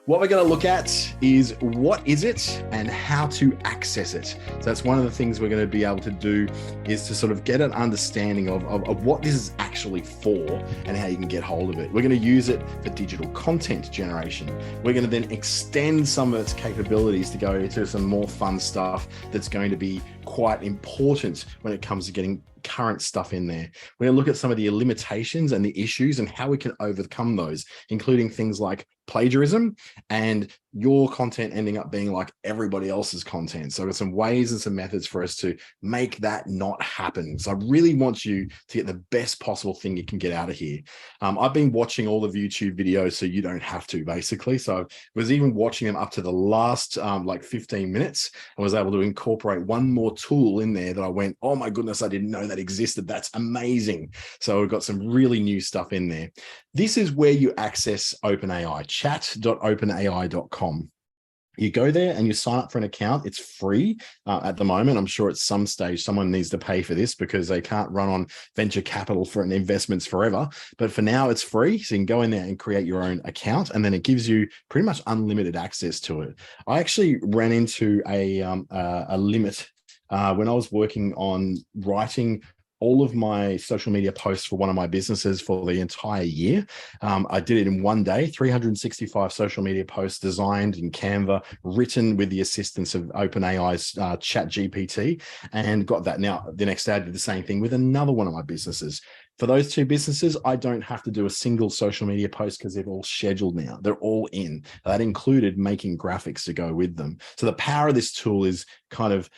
What we're going to look at is what is it and how to access it. So that's one of the things we're going to be able to do, is to sort of get an understanding of what this is actually for and how you can get hold of it. We're going to use it for digital content generation. We're going to then extend some of its capabilities to go into some more fun stuff that's going to be quite important when it comes to getting current stuff in there. We're going to look at some of the limitations and the issues and how we can overcome those, including things like plagiarism and your content ending up being like everybody else's content. So there's some ways and some methods for us to make that not happen. So I really want you to get the best possible thing you can get out of here. I've been watching all of YouTube videos so you don't have to, basically. So I was even watching them up to the last like 15 minutes and was able to incorporate one more tool in there that I went, oh my goodness, I didn't know that existed. That's amazing. So we've got some really new stuff in there. This is where you access OpenAI, chat.openai.com. You go there and you sign up for an account. It's free at the moment. I'm sure at some stage someone needs to pay for this because they can't run on venture capital for investments forever. But for now, it's free. So you can go in there and create your own account, and then it gives you pretty much unlimited access to it. I actually ran into a limit when I was working on writing all of my social media posts for one of my businesses for the entire year. I did it in one day, 365 social media posts designed in Canva, written with the assistance of OpenAI's ChatGPT, and got that. Now, the next day I did the same thing with another one of my businesses. For those two businesses, I don't have to do a single social media post because they're all scheduled now. They're all in. That included making graphics to go with them. So the power of this tool is kind of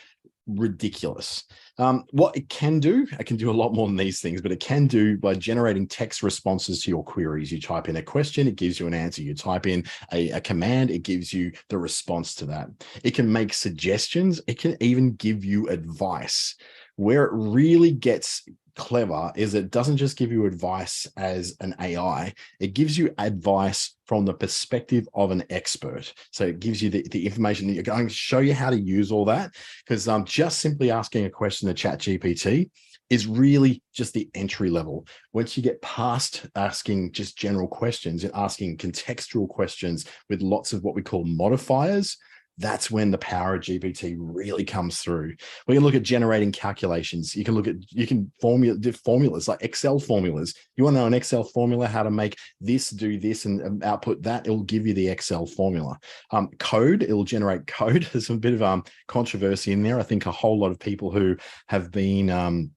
ridiculous. What it can do a lot more than these things, but it can do by generating text responses to your queries. You type in a question, it gives you an answer. You type in a command, it gives you the response to that. It can make suggestions. It can even give you advice. Where it really gets clever is it doesn't just give you advice as an AI, it gives you advice from the perspective of an expert. So it gives you the information that you're going to show you how to use all that, because just simply asking a question to ChatGPT is really just the entry level. Once you get past asking just general questions and asking contextual questions with lots of what we call modifiers, that's when the power of GPT really comes through. We can look at generating calculations. You can formulas like Excel formulas. You want to know an Excel formula, how to make this, do this, and output that, it'll give you the Excel formula. Code, it'll generate code. There's a bit of controversy in there. I think a whole lot of people who have been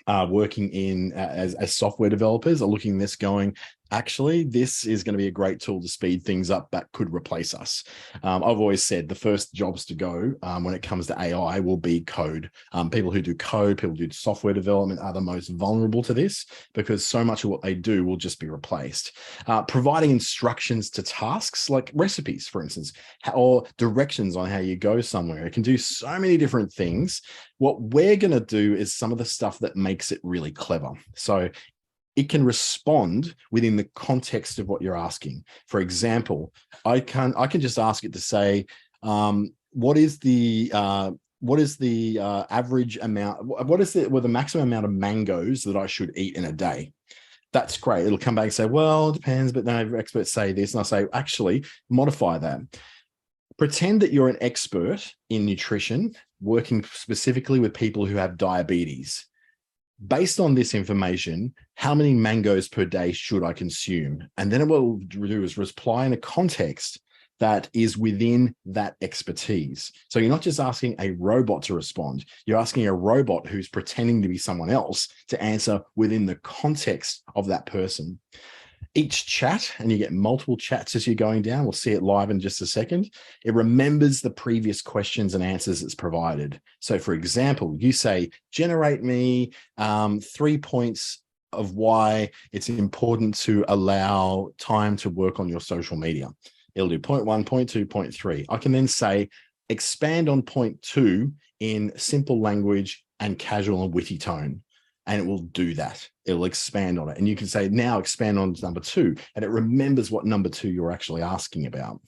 working in as software developers are looking at this going, actually, this is going to be a great tool to speed things up that could replace us. I've always said the first jobs to go when it comes to AI will be code. People who do code, people who do software development are the most vulnerable to this because so much of what they do will just be replaced. Providing instructions to tasks like recipes, for instance, or directions on how you go somewhere. It can do so many different things. What we're going to do is some of the stuff that makes it really clever. So it can respond within the context of what you're asking. For example, I can just ask it to say, what is the average amount? What is the maximum amount of mangoes that I should eat in a day? That's great. It'll come back and say, well, it depends, but no, experts say this. And I say, actually, modify that. Pretend that you're an expert in nutrition, working specifically with people who have diabetes. Based on this information, how many mangoes per day should I consume? And then what we'll do is reply in a context that is within that expertise. So you're not just asking a robot to respond, you're asking a robot who's pretending to be someone else to answer within the context of that person. Each chat, and you get multiple chats as you're going down, we'll see it live in just a second, it remembers the previous questions and answers it's provided. So for example, you say, generate me 3 points of why it's important to allow time to work on your social media. It'll do point 1, point 2, point 3. I can then say, expand on point 2 in simple language and casual and witty tone. And it will do that. It'll expand on it. And you can say, now expand on number 2. And it remembers what number 2 you're actually asking about.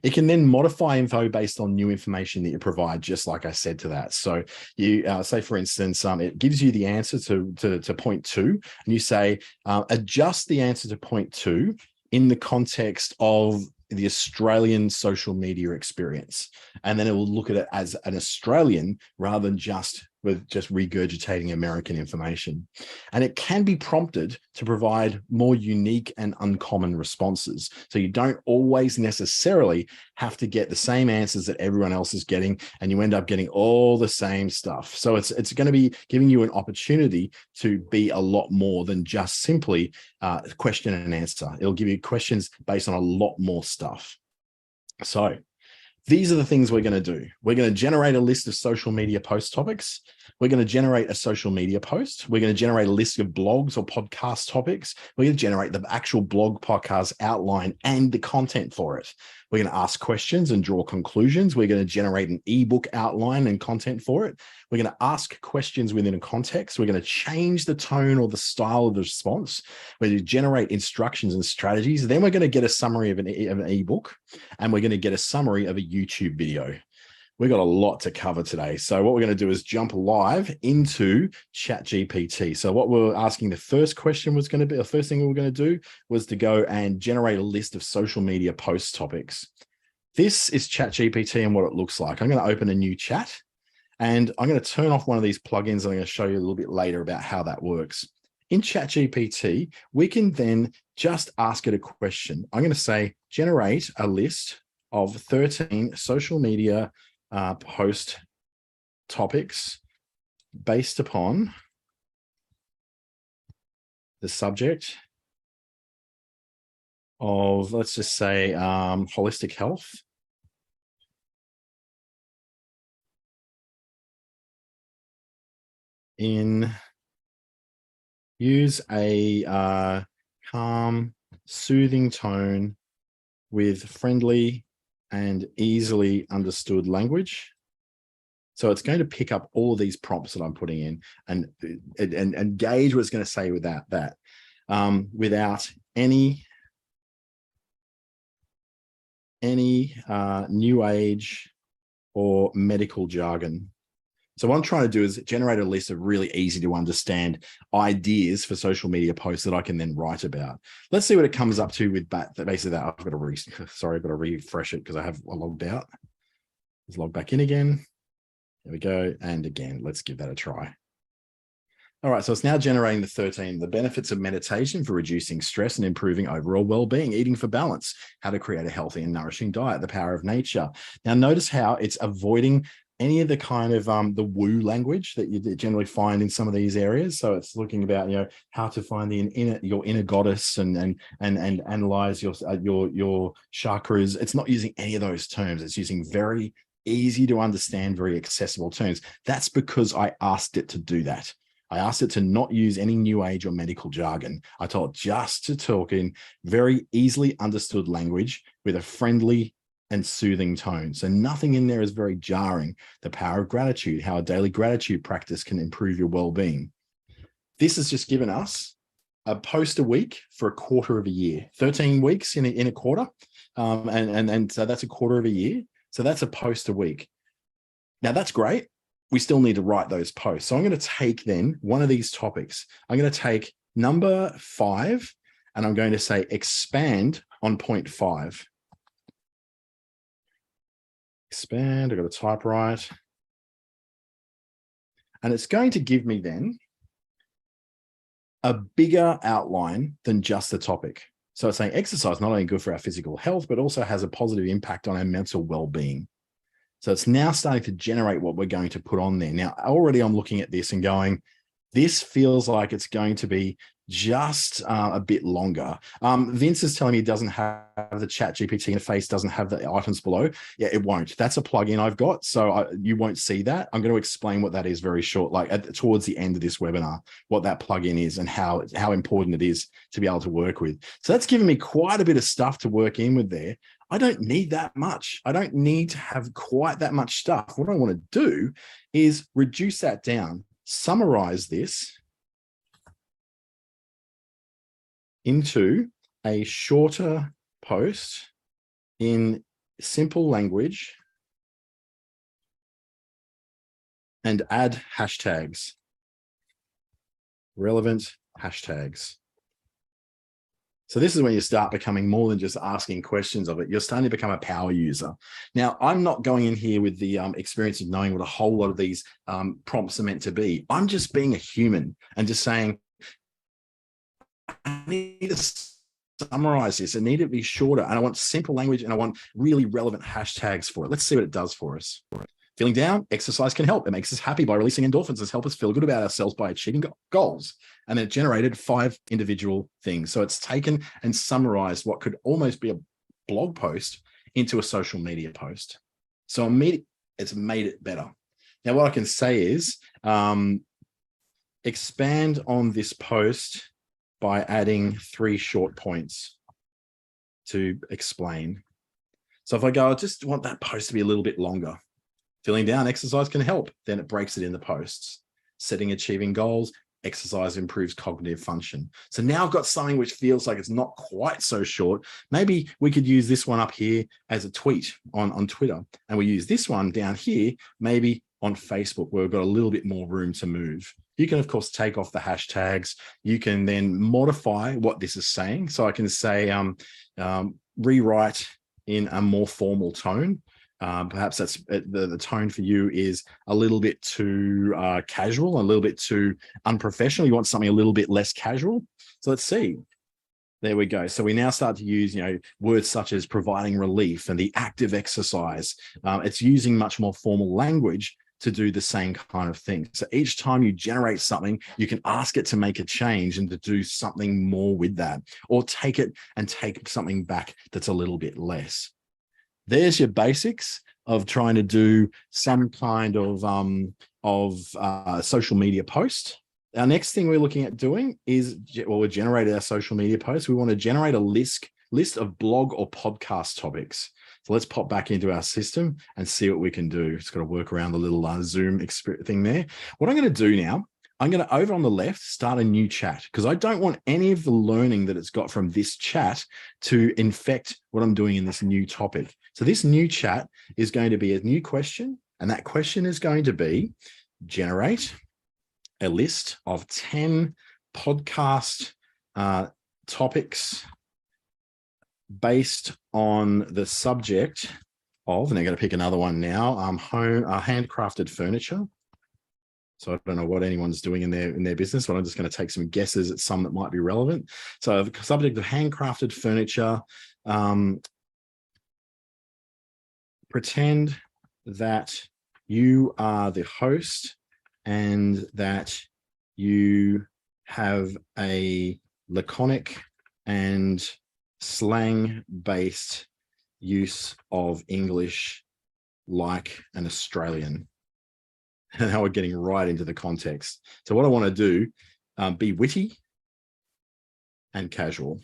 It can then modify info based on new information that you provide, just like I said to that. So you say, for instance, it gives you the answer to point 2, and you say, adjust the answer to point 2 in the context of the Australian social media experience. And then it will look at it as an Australian rather than just regurgitating American information. And it can be prompted to provide more unique and uncommon responses. So you don't always necessarily have to get the same answers that everyone else is getting, and you end up getting all the same stuff. So it's going to be giving you an opportunity to be a lot more than just simply question and answer. It'll give you questions based on a lot more stuff. So these are the things we're going to do. We're going to generate a list of social media post topics. We're going to generate a social media post. We're going to generate a list of blogs or podcast topics. We're going to generate the actual blog podcast outline and the content for it. We're going to ask questions and draw conclusions. We're going to generate an ebook outline and content for it. We're going to ask questions within a context. We're going to change the tone or the style of the response. We're going to generate instructions and strategies. Then we're going to get a summary of an ebook, and we're going to get a summary of a YouTube video. We've got a lot to cover today. So what we're going to do is jump live into ChatGPT. So what we're asking, the first question was going to be, the first thing we were going to do was to go and generate a list of social media post topics. This is ChatGPT and what it looks like. I'm going to open a new chat, and I'm going to turn off one of these plugins. I'm going to show you a little bit later about how that works. In ChatGPT, we can then just ask it a question. I'm going to say, generate a list of 13 social media post topics based upon the subject of, let's just say, holistic health. Use a calm, soothing tone with friendly and easily understood language. So it's going to pick up all these prompts that I'm putting in and gauge what it's going to say without that, without any new age or medical jargon. So what I'm trying to do is generate a list of really easy to understand ideas for social media posts that I can then write about. Let's see what it comes up to with basically that. I've got to refresh it because I have logged out. Let's log back in again. There we go. And again, let's give that a try. All right, so it's now generating the 13, the benefits of meditation for reducing stress and improving overall well-being, eating for balance, how to create a healthy and nourishing diet, the power of nature. Now notice how it's avoiding any of the kind of the woo language that you generally find in some of these areas. So it's looking about, how to find your inner goddess and analyze your chakras. It's not using any of those terms. It's using very easy to understand, very accessible terms. That's because I asked it to do that. I asked it to not use any new age or medical jargon. I told it just to talk in very easily understood language with a friendly and soothing tone. So nothing in there is very jarring. The power of gratitude, how a daily gratitude practice can improve your well-being. This has just given us a post a week for a quarter of a year, 13 weeks in a quarter. And so that's a quarter of a year. So that's a post a week. Now that's great. We still need to write those posts. So I'm going to take then one of these topics. I'm going to take number 5, and I'm going to say expand on point 5. Expand, I've got to type right. And it's going to give me then a bigger outline than just the topic. So it's saying exercise not only good for our physical health, but also has a positive impact on our mental well-being. So it's now starting to generate what we're going to put on there. Now, already I'm looking at this and going, this feels like it's going to be just a bit longer. Vince is telling me it doesn't have the ChatGPT interface, doesn't have the items below. Yeah, it won't. That's a plugin I've got, so you won't see that. I'm going to explain what that is very short, towards the end of this webinar, what that plugin is and how important it is to be able to work with. So that's given me quite a bit of stuff to work in with there. I don't need that much. I don't need to have quite that much stuff. What I want to do is reduce that down, summarize this into a shorter post in simple language and add hashtags, relevant hashtags. So this is when you start becoming more than just asking questions of it. You're starting to become a power user. Now, I'm not going in here with the experience of knowing what a whole lot of these prompts are meant to be. I'm just being a human and just saying, I need to summarize this. I need it to be shorter. And I want simple language and I want really relevant hashtags for it. Let's see what it does for us. Feeling down, exercise can help. It makes us happy by releasing endorphins. It's help us feel good about ourselves by achieving goals. And then it generated 5 individual things. So it's taken and summarized what could almost be a blog post into a social media post. So it's made it better. Now, what I can say is expand on this post by adding 3 short points to explain. So if I go, I just want that post to be a little bit longer. Feeling down, exercise can help. Then it breaks it into posts. Setting, achieving goals, exercise improves cognitive function. So now I've got something which feels like it's not quite so short. Maybe we could use this one up here as a tweet on Twitter. And we use this one down here, maybe on Facebook, where we've got a little bit more room to move. You can, of course, take off the hashtags. You can then modify what this is saying. So I can say, rewrite in a more formal tone. Perhaps that's the tone for you is a little bit too casual, a little bit too unprofessional. You want something a little bit less casual. So let's see. There we go. So we now start to use, words such as providing relief and the active exercise. It's using much more formal language to do the same kind of thing. So each time you generate something, you can ask it to make a change and to do something more with that, or take it and take something back that's a little bit less. There's your basics of trying to do some kind of social media post. Our next thing we're looking at doing is, we generated our social media post. We want to generate a list of blog or podcast topics. So let's pop back into our system and see what we can do. It's got to work around the little Zoom thing there. What I'm going to do now, I'm going to, over on the left, start a new chat, because I don't want any of the learning that it's got from this chat to infect what I'm doing in this new topic. So this new chat is going to be a new question, and that question is going to be generate a list of 10 podcast topics based on the subject of, and I'm going to pick another one now, handcrafted furniture. So I don't know what anyone's doing in their business, but I'm just going to take some guesses at some that might be relevant. So the subject of handcrafted furniture, pretend that you are the host and that you have a laconic and slang-based use of English like an Australian. And now we're getting right into the context. So what I want to do, be witty and casual.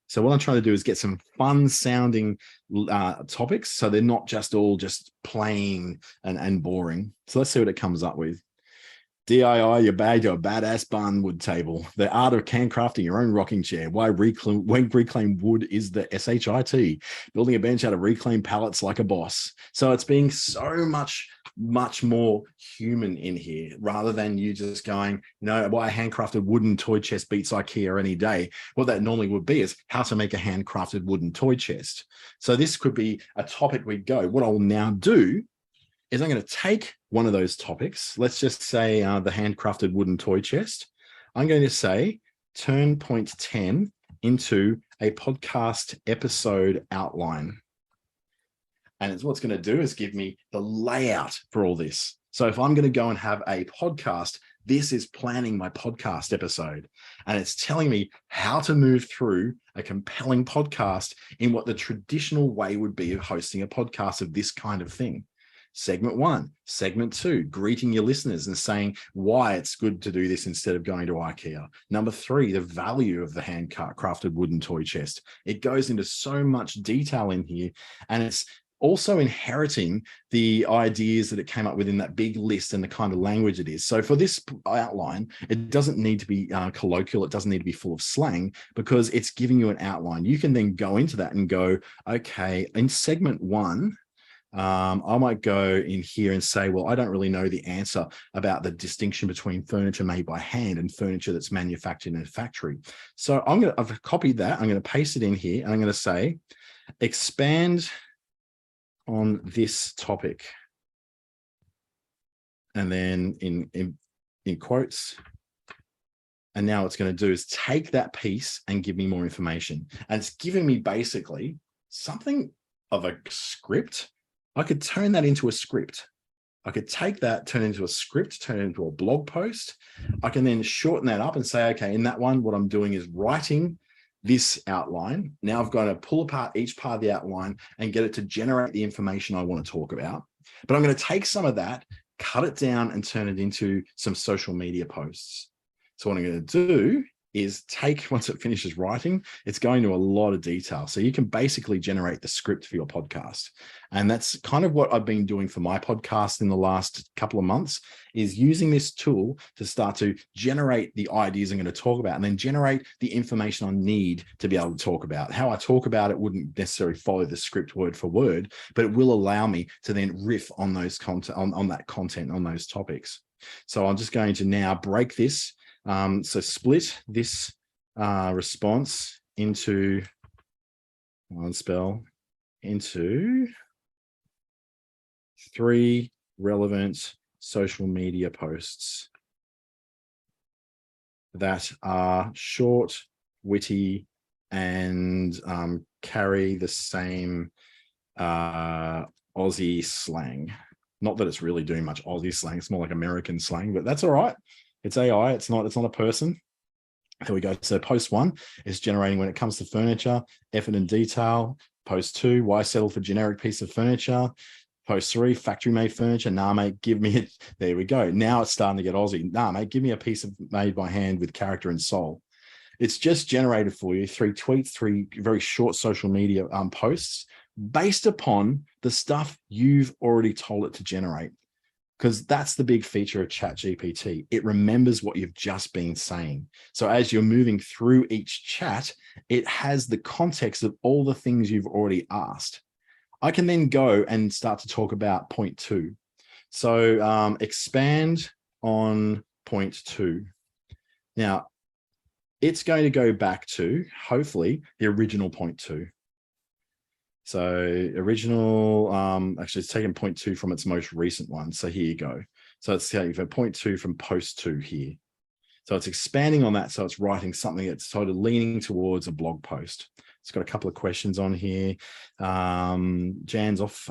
So what I'm trying to do is get some fun sounding topics, so they're not just all just plain and boring. So let's see what it comes up with. DIY your bag to a badass barnwood table. The art of handcrafting your own rocking chair. Why reclaim wood is the SHIT. Building a bench out of reclaimed pallets like a boss. So it's being so much more human in here, rather than you just going, why a handcrafted wooden toy chest beats IKEA any day. What that normally would be is how to make a handcrafted wooden toy chest. So this could be a topic we'd go. What I'll now do is I'm going to take one of those topics. Let's just say the handcrafted wooden toy chest. I'm going to say turn point 10 into a podcast episode outline. And it's what's going to do is give me the layout for all this. So if I'm going to go and have a podcast, this is planning my podcast episode. And it's telling me how to move through a compelling podcast in what the traditional way would be of hosting a podcast of this kind of thing. Segment 1, segment 2, greeting your listeners and saying why it's good to do this instead of going to IKEA. Number 3, the value of the handcrafted wooden toy chest. It goes into so much detail in here, and it's also inheriting the ideas that it came up with in that big list and the kind of language it is. So for this outline, it doesn't need to be colloquial. It doesn't need to be full of slang, because it's giving you an outline. You can then go into that and go, okay, in segment 1, I might go in here and say, well, I don't really know the answer about the distinction between furniture made by hand and furniture that's manufactured in a factory. So I've copied that. I'm going to paste it in here, and I'm going to say, expand on this topic. And then in quotes. And now what's going to do is take that piece and give me more information. And it's giving me basically something of a script. I could turn that into a script. I could take that, turn it into a script, turn it into a blog post. I can then shorten that up and say, okay, in that one, what I'm doing is writing this outline. Now I've got to pull apart each part of the outline and get it to generate the information I want to talk about. But I'm going to take some of that, cut it down, and turn it into some social media posts. So what I'm going to do is once it finishes writing, it's going to a lot of detail. So you can basically generate the script for your podcast. And that's kind of what I've been doing for my podcast in the last couple of months, is using this tool to start to generate the ideas I'm going to talk about, and then generate the information I need to be able to talk about. How I talk about it wouldn't necessarily follow the script word for word, but it will allow me to then riff on those content, on that content, on those topics. So I'm just going to now break this. So split this response into into 3 relevant social media posts that are short, witty, and carry the same Aussie slang. Not that it's really doing much Aussie slang, it's more like American slang, but that's all right. It's AI, it's not a person. There we go. So post 1 is generating when it comes to furniture, effort and detail. Post 2, why settle for generic piece of furniture? Post 3, factory made furniture. Nah, mate, give me it. There we go. Now it's starting to get Aussie. Nah, mate, give me a piece of made by hand with character and soul. It's just generated for you 3 tweets, 3 very short social media posts based upon the stuff you've already told it to generate. Because that's the big feature of ChatGPT. It remembers what you've just been saying. So as you're moving through each chat, it has the context of all the things you've already asked. I can then go and start to talk about point 2. So expand on point 2. Now, it's going to go back to, hopefully, the original point 2. So original, actually it's taken point 2 from its most recent one. So here you go. So it's taking for point 2 from post 2 here. So it's expanding on that. So it's writing something that's sort of leaning towards a blog post. It's got a couple of questions on here. Jan's off.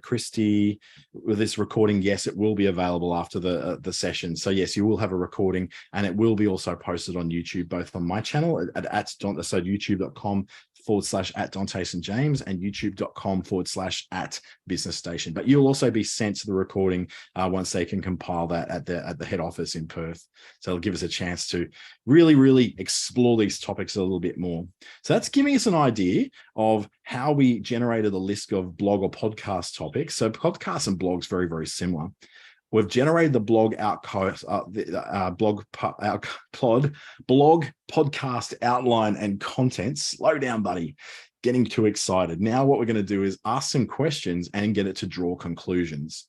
Christy, with this recording, yes, it will be available after the session. So yes, you will have a recording, and it will be also posted on YouTube, both on my channel at Dante, so youtube.com/@Dante St. James and youtube.com/@Business Station. But you'll also be sent to the recording once they can compile that at the head office in Perth. So it'll give us a chance to really, really explore these topics a little bit more. So that's giving us an idea of how we generated a list of blog or podcast topics. So podcasts and blogs, very, very similar. We've generated the blog blog podcast outline and content. Slow down, buddy. Getting too excited. Now what we're going to do is ask some questions and get it to draw conclusions.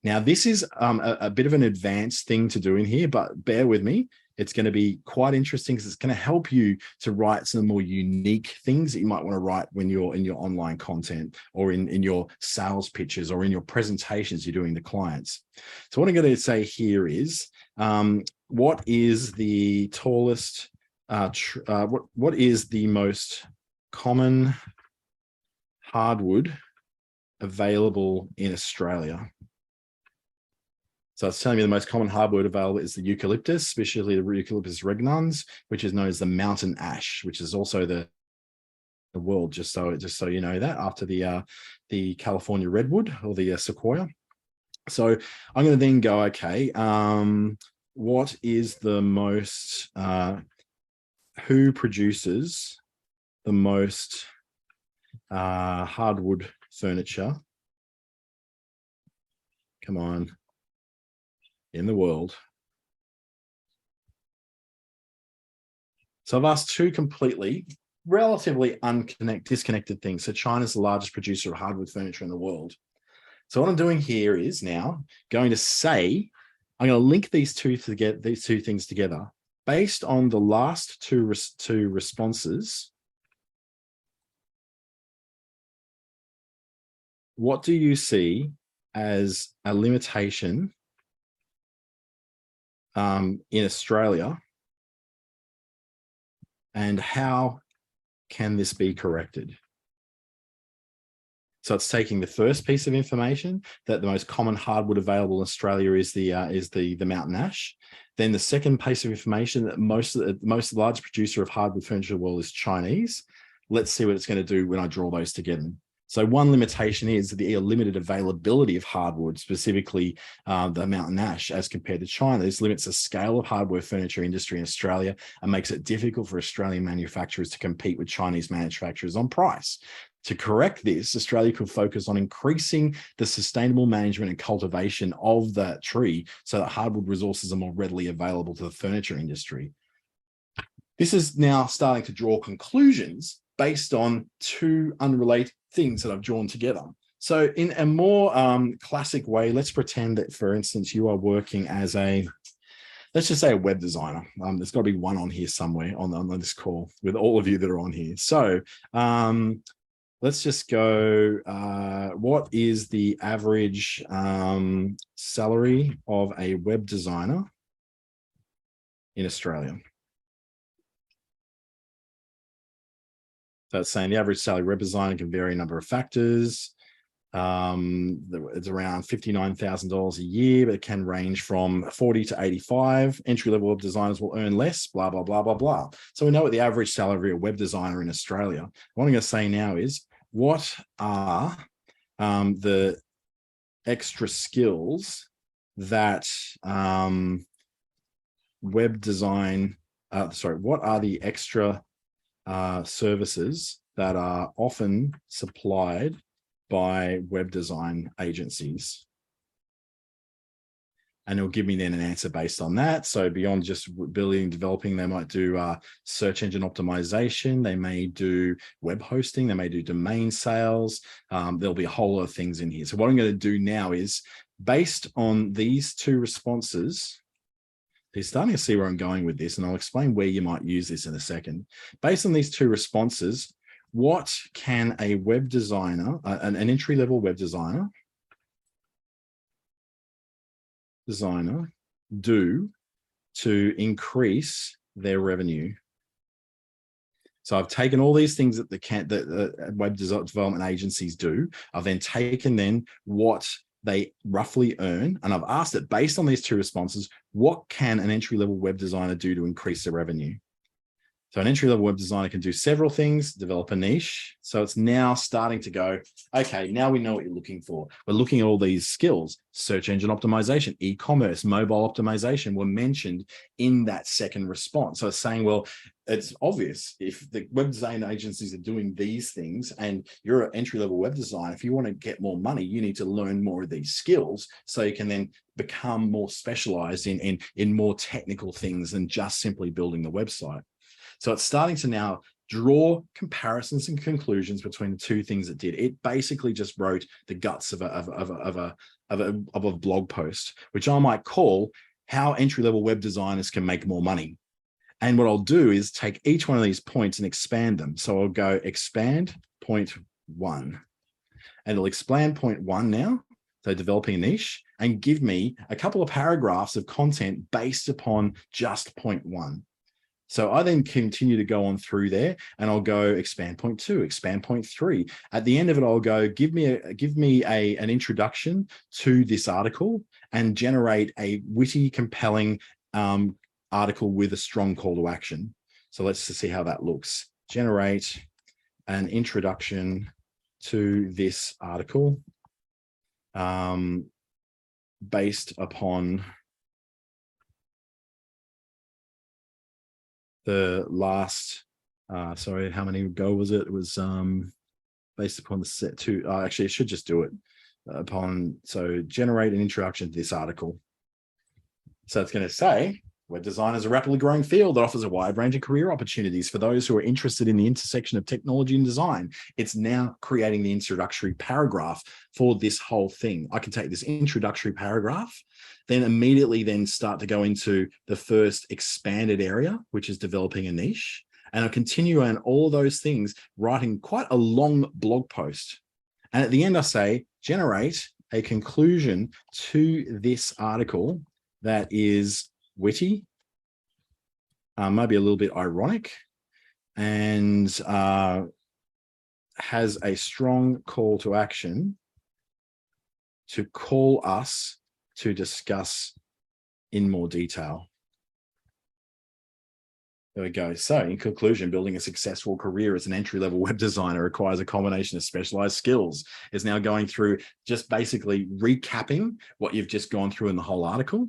Now, this is a bit of an advanced thing to do in here, but bear with me. It's going to be quite interesting because it's going to help you to write some more unique things that you might want to write when you're in your online content, or in your sales pitches, or in your presentations you're doing to clients. So what I'm going to say here is, what is the tallest, what is the most common hardwood available in Australia? So it's telling me the most common hardwood available is the eucalyptus, especially the Eucalyptus regnans, which is known as the mountain ash, which is also the world, just so you know that, after the California redwood, or the sequoia. So I'm going to then go, okay, what is the most, who produces the most hardwood furniture? Come on. In the world. So I've asked 2 completely, relatively disconnected things. So China's the largest producer of hardwood furniture in the world. So what I'm doing here is now going to say, I'm going to link these two things together based on the last two responses. What do you see as a limitation in Australia, and how can this be corrected? So it's taking the first piece of information that the most common hardwood available in Australia is the mountain ash. Then the second piece of information that most large producer of hardwood furniture in the world is Chinese. Let's see what it's going to do when I draw those together. So one limitation is the limited availability of hardwood, specifically the mountain ash, as compared to China. This limits the scale of hardware furniture industry in Australia and makes it difficult for Australian manufacturers to compete with Chinese manufacturers on price. To correct this, Australia could focus on increasing the sustainable management and cultivation of that tree so that hardwood resources are more readily available to the furniture industry. This is now starting to draw conclusions based on two unrelated things that I've drawn together. So in a more classic way, let's pretend that, for instance, you are working as let's just say a web designer. There's got to be one on here somewhere on this call with all of you that are on here. So let's just go, what is the average salary of a web designer in Australia? So it's saying the average salary web designer can vary a number of factors. It's around $59,000 a year, but it can range from 40 to 85. Entry-level web designers will earn less, blah, blah, blah, blah, blah. So we know what the average salary of a web designer in Australia. What I'm going to say now is, what are the extra skills that web design, what are the extra services that are often supplied by web design agencies? And it'll give me then an answer based on that. So beyond just building and developing, they might do search engine optimization. They may do web hosting. They may do domain sales. There'll be a whole lot of things in here. So what I'm going to do now is, based on these two responses, you're starting to see where I'm going with this, and I'll explain where you might use this in a second. Based on these two responses, what can a web designer, an entry-level web designer do to increase their revenue? So I've taken all these things that the web development agencies do. I've then taken what they roughly earn, and I've asked it, based on these two responses, what can an entry-level web designer do to increase their revenue? So an entry-level web designer can do several things, develop a niche. So it's now starting to go, okay, now we know what you're looking for. We're looking at all these skills. Search engine optimization, e-commerce, mobile optimization were mentioned in that second response. So it's saying, well, it's obvious if the web design agencies are doing these things and you're an entry-level web designer, if you want to get more money, you need to learn more of these skills so you can then become more specialized in more technical things than just simply building the website. So it's starting to now draw comparisons and conclusions between the two things it did. It basically just wrote the guts of a blog post, which I might call how entry-level web designers can make more money. And what I'll do is take each one of these points and expand them. So I'll go expand point 1, and it'll expand point 1 now. So developing a niche, and give me a couple of paragraphs of content based upon just point 1. So I then continue to go on through there, and I'll go expand point 2, expand point 3. At the end of it, I'll go give me an introduction to this article and generate a witty, compelling article with a strong call to action. So let's just see how that looks. Generate an introduction to this article based upon the last, sorry, how many ago was it? It was based upon the set 2. Actually, it should just do it so generate an introduction to this article. So it's going to say, Web design is a rapidly growing field that offers a wide range of career opportunities for those who are interested in the intersection of technology and design. It's now creating the introductory paragraph for this whole thing. I can take this introductory paragraph, then immediately then start to go into the first expanded area, which is developing a niche. And I'll continue on all those things, writing quite a long blog post. And at the end, I say, generate a conclusion to this article that is witty, maybe a little bit ironic, and has a strong call to action to call us to discuss in more detail. There we go. So in conclusion, building a successful career as an entry-level web designer requires a combination of specialized skills. It's now going through just basically recapping what you've just gone through in the whole article.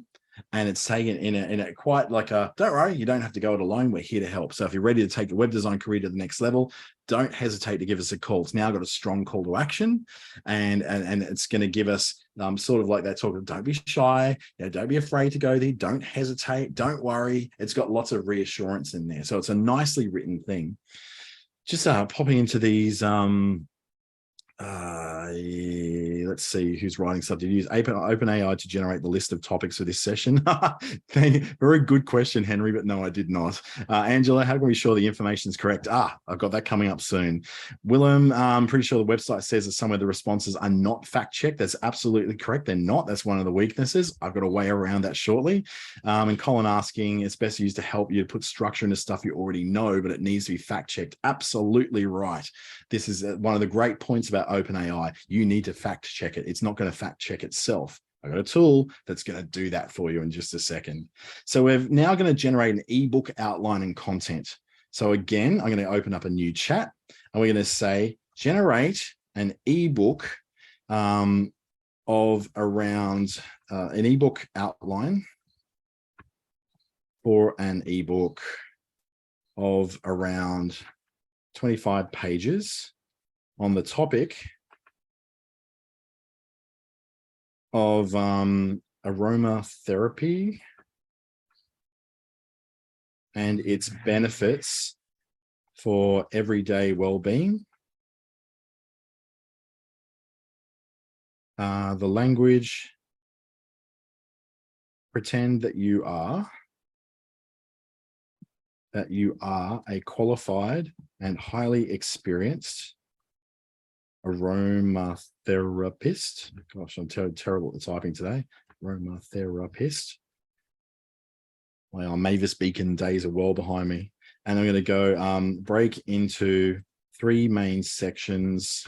And it's saying it in a quite like a, don't worry, you don't have to go it alone. We're here to help. So if you're ready to take your web design career to the next level, don't hesitate to give us a call. It's now got a strong call to action, and it's going to give us sort of like that talk of, don't be shy, don't be afraid to go there, don't hesitate, don't worry. It's got lots of reassurance in there. So it's a nicely written thing. Just popping into these, let's see who's writing stuff. Did you use OpenAI to generate the list of topics for this session? Very good question, Henry, but no, I did not. Angela, how can we be sure the information is correct? I've got that coming up soon. Willem, I'm pretty sure the website says that some of the responses are not fact-checked. That's absolutely correct. They're not. That's one of the weaknesses. I've got a way around that shortly. And Colin asking, it's best used to help you put structure into stuff you already know, but it needs to be fact-checked. Absolutely right. This is one of the great points about OpenAI. You need to fact check it. It's not going to fact check itself. I've got a tool that's going to do that for you in just a second. So we're now going to generate an ebook outline and content. So again, I'm going to open up a new chat and we're going to say, generate an ebook of around an ebook outline for an ebook of around 25 pages on the topic of aromatherapy and its benefits for everyday well-being. The language, pretend that you are a qualified and highly experienced aromatherapist. Gosh, I'm terrible at typing today. Aromatherapist. My Mavis Beacon days are well behind me. And I'm going to go break into 3 main sections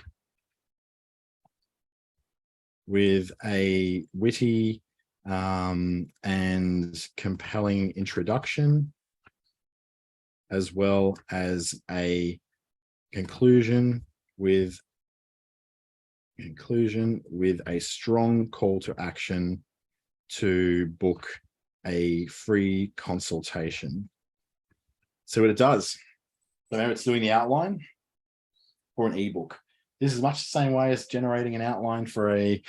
with a witty and compelling introduction, as well as a conclusion with a strong call to action to book a free consultation. So what it does, remember it's doing the outline for an ebook. This is much the same way as generating an outline for a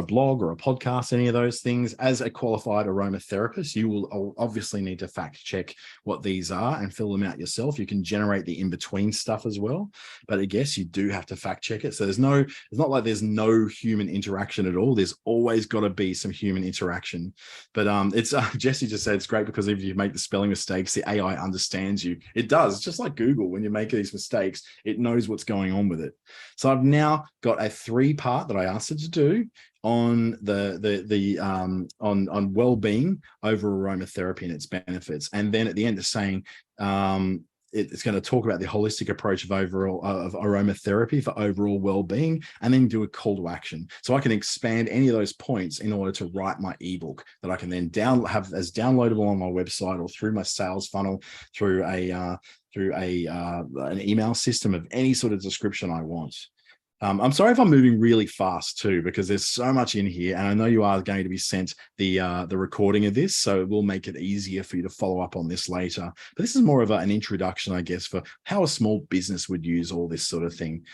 blog or a podcast, any of those things. As a qualified aromatherapist, you will obviously need to fact check what these are and fill them out yourself. You can generate the in-between stuff as well, but I guess you do have to fact check it. So it's not like there's no human interaction at all. There's always got to be some human interaction. But it's Jesse just said it's great because if you make the spelling mistakes, the AI understands you. It does, just like Google. When you make these mistakes, it knows what's going on with it. So I've now got a 3-part that I asked it to do on on well-being over aromatherapy and its benefits, and then at the end it's saying it's going to talk about the holistic approach of aromatherapy for overall well-being, and then do a call to action. So I can expand any of those points in order to write my ebook that I can then have as downloadable on my website or through my sales funnel, through an email system of any sort of description I want. I'm sorry if I'm moving really fast too, because there's so much in here, and I know you are going to be sent the recording of this, so it will make it easier for you to follow up on this later. But this is more of an introduction, I guess, for how a small business would use all this sort of thing.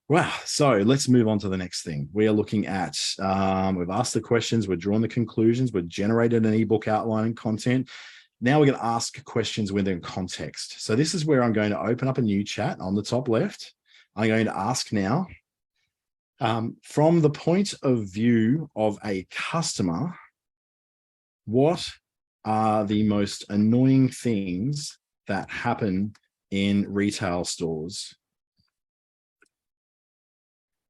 Wow. So let's move on to the next thing. We are looking at, we've asked the questions, we're drawing the conclusions, we've generated an ebook outline and content. Now we're going to ask questions within context. So this is where I'm going to open up a new chat on the top left. I'm going to ask now, from the point of view of a customer, what are the most annoying things that happen in retail stores?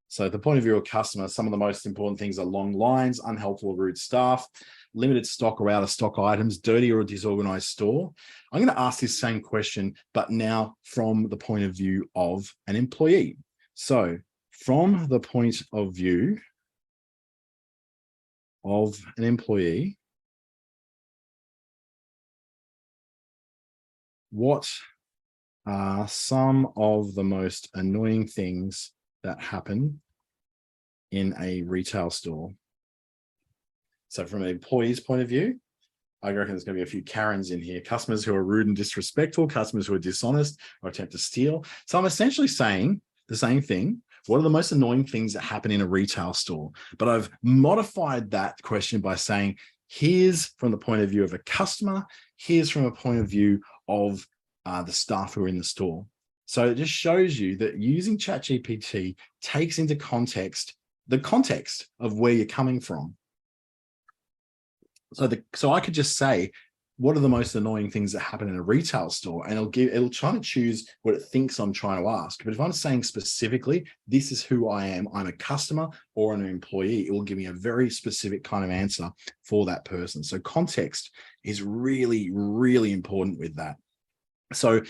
So the point of view of customers, some of the most important things are long lines, unhelpful or rude staff, limited stock or out of stock items, dirty or disorganized store. I'm going to ask this same question, but now from the point of view of an employee. So from the point of view of an employee, what are some of the most annoying things that happen in a retail store? So from an employee's point of view, I reckon there's going to be a few Karens in here, customers who are rude and disrespectful, customers who are dishonest or attempt to steal. So I'm essentially saying the same thing. What are the most annoying things that happen in a retail store? But I've modified that question by saying, here's from the point of view of a customer, here's from a point of view of the staff who are in the store. So it just shows you that using ChatGPT takes into context the context of where you're coming from. So I could just say, what are the most annoying things that happen in a retail store? And it'll try to choose what it thinks I'm trying to ask. But if I'm saying specifically, this is who I am, I'm a customer or an employee, it will give me a very specific kind of answer for that person. So context is really, really important with that. So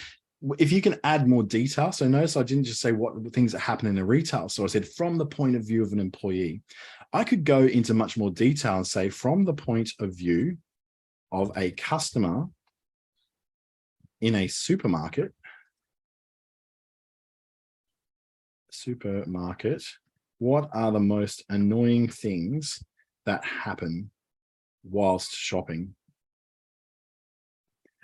if you can add more detail, so notice I didn't just say what things that happen in a retail store. I said from the point of view of an employee. I could go into much more detail and say from the point of view of a customer in a supermarket, what are the most annoying things that happen whilst shopping?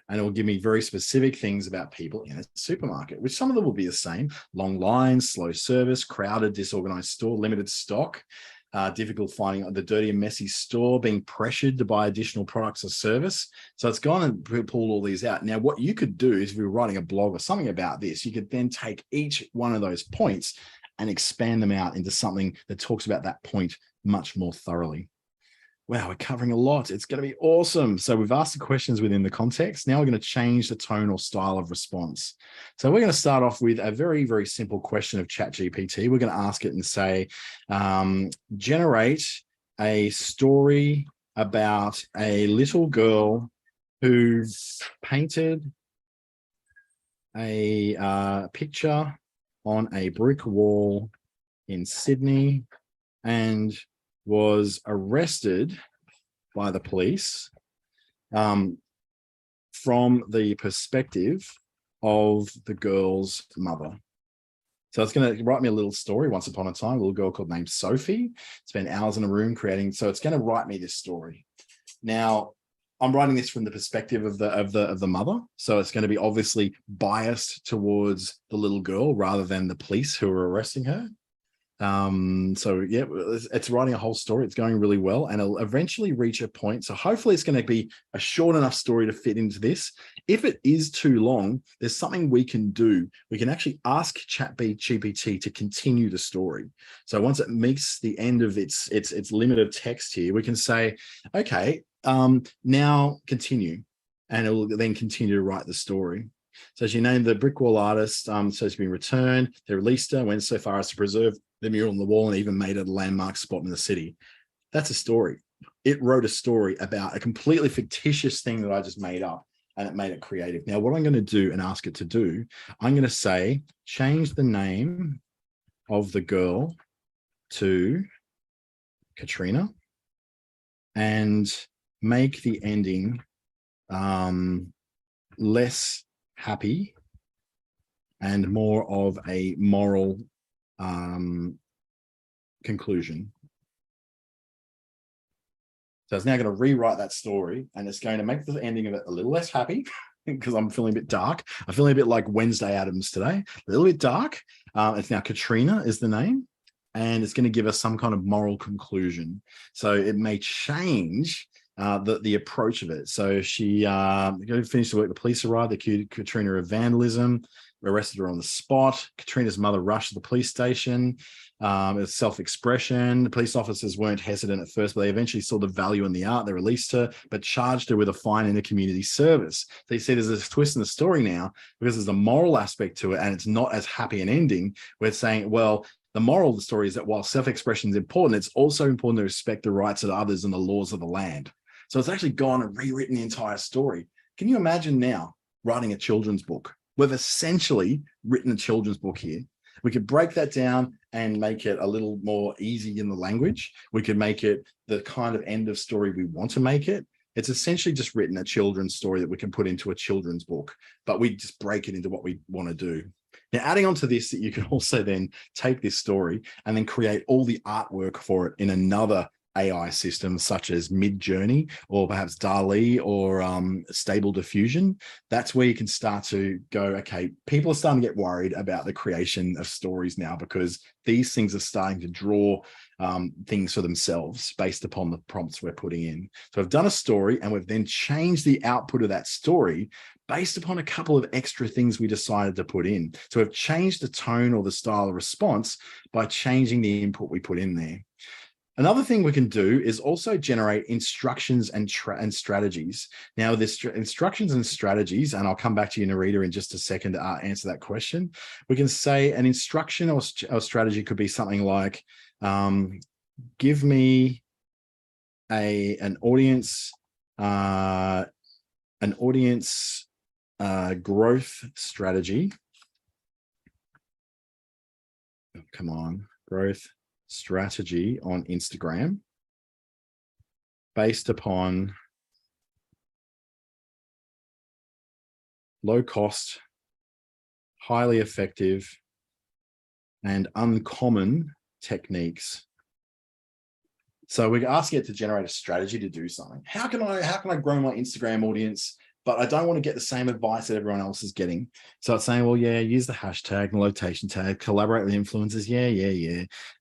And it will give me very specific things about people in a supermarket, which some of them will be the same: long lines, slow service, crowded, disorganized store, limited stock, difficult finding the dirty and messy store, being pressured to buy additional products or service. So it's gone and pulled all these out. Now, what you could do is if you're writing a blog or something about this, you could then take each one of those points and expand them out into something that talks about that point much more thoroughly. Wow, we're covering a lot. It's going to be awesome. So we've asked the questions within the context. Now we're going to change the tone or style of response. So we're going to start off with a very, very simple question of ChatGPT. We're going to ask it and say, generate a story about a little girl who painted a picture on a brick wall in Sydney and was arrested by the police from the perspective of the girl's mother. So it's going to write me a little story. Once upon a time, a little girl called named Sophie spent hours in a room creating. So it's going to write me this story. Now, I'm writing this from the perspective of the mother. So it's going to be obviously biased towards the little girl rather than the police who are arresting her. So yeah, it's writing a whole story. It's going really well, and it'll eventually reach a point. So hopefully it's going to be a short enough story to fit into this. If it is too long, there's something we can do. We can actually ask ChatGPT to continue the story. So once it meets the end of its limit of text here, we can say, okay, now continue, and it will then continue to write the story. So she named the brick wall artist, so she's been returned. They released her, went so far as to preserve the mural on the wall and even made it a landmark spot in the city. That's a story. It wrote a story about a completely fictitious thing that I just made up, and it made it creative. Now, what I'm going to do and ask it to do, I'm going to say, change the name of the girl to Katrina and make the ending less happy and more of a moral conclusion. So it's now going to rewrite that story, and it's going to make the ending of it a little less happy because I'm feeling a bit dark. I'm feeling a bit like Wednesday Addams today, a little bit dark. It's now Katrina is the name, and it's going to give us some kind of moral conclusion. So it may change the approach of it. So she finished the work. The police arrived. They accused Katrina of vandalism, arrested her on the spot. Katrina's mother rushed to the police station. It's self-expression. The police officers weren't hesitant at first, but they eventually saw the value in the art. They released her, but charged her with a fine in a community service. So you see there's a twist in the story now because there's a moral aspect to it, and it's not as happy an ending. We're saying, well, the moral of the story is that while self-expression is important, it's also important to respect the rights of others and the laws of the land. So it's actually gone and rewritten the entire story. Can you imagine now writing a children's book? We've essentially written a children's book here. We could break that down and make it a little more easy in the language. We could make it the kind of end of story we want to make it. It's essentially just written a children's story that we can put into a children's book, but we just break it into what we want to do. Now, adding on to this, that you can also then take this story and then create all the artwork for it in another AI systems such as Mid-Journey or perhaps DALL-E or Stable Diffusion. That's where you can start to go, okay, people are starting to get worried about the creation of stories now because these things are starting to draw things for themselves based upon the prompts we're putting in. So I've done a story and we've then changed the output of that story based upon a couple of extra things we decided to put in. So we've changed the tone or the style of response by changing the input we put in there. Another thing we can do is also generate instructions and strategies. Now, this instructions and strategies, and I'll come back to you, Narita, in just a second to answer that question. We can say an instruction or strategy could be something like, give me an audience growth strategy. Oh, come on, growth strategy on Instagram based upon low cost, highly effective, and uncommon techniques. So we ask it to generate a strategy to do something. How can I grow my Instagram audience, but I don't want to get the same advice that everyone else is getting? So it's saying, well, yeah, use the hashtag, the location tag, collaborate with influencers. Yeah.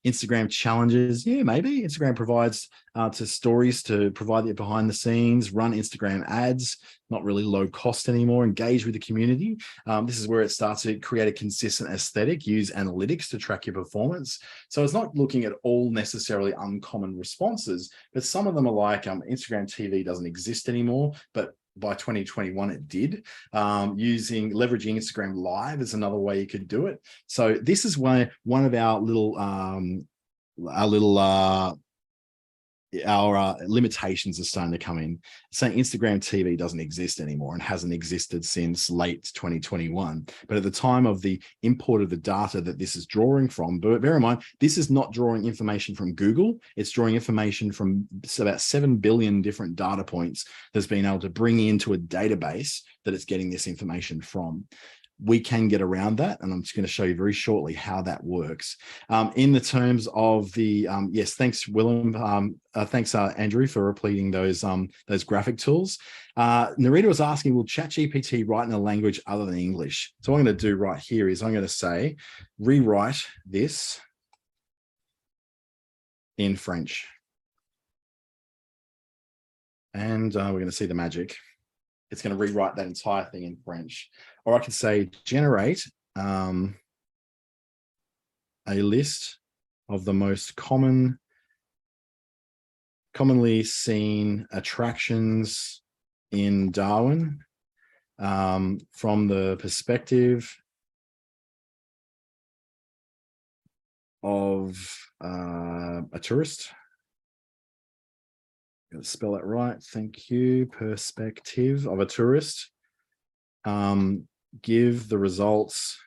Instagram challenges. Yeah, maybe. Instagram provides to stories to provide the behind the scenes, run Instagram ads, not really low cost anymore, engage with the community. This is where it starts to create a consistent aesthetic, use analytics to track your performance. So it's not looking at all necessarily uncommon responses, but some of them are like Instagram TV doesn't exist anymore, but by 2021 it did. Leveraging Instagram Live is another way you could do it. So this is why one of our limitations are starting to come in. Saying Instagram TV doesn't exist anymore and hasn't existed since late 2021. But at the time of the import of the data that this is drawing from, but bear in mind, this is not drawing information from Google. It's drawing information from about 7 billion different data points that's been able to bring into a database that it's getting this information from. We can get around that, and I'm just going to show you very shortly how that works. In the terms of the yes, thanks, Willem. Thanks, Andrew, for repeating those graphic tools. Narita was asking, will ChatGPT write in a language other than English? So what I'm going to do right here is I'm going to say, rewrite this in French, and we're going to see the magic. It's going to rewrite that entire thing in French. Or I can say, generate a list of the most commonly seen attractions in Darwin from the perspective of a tourist. Got to spell it right. Thank you. Perspective of a tourist. Give the results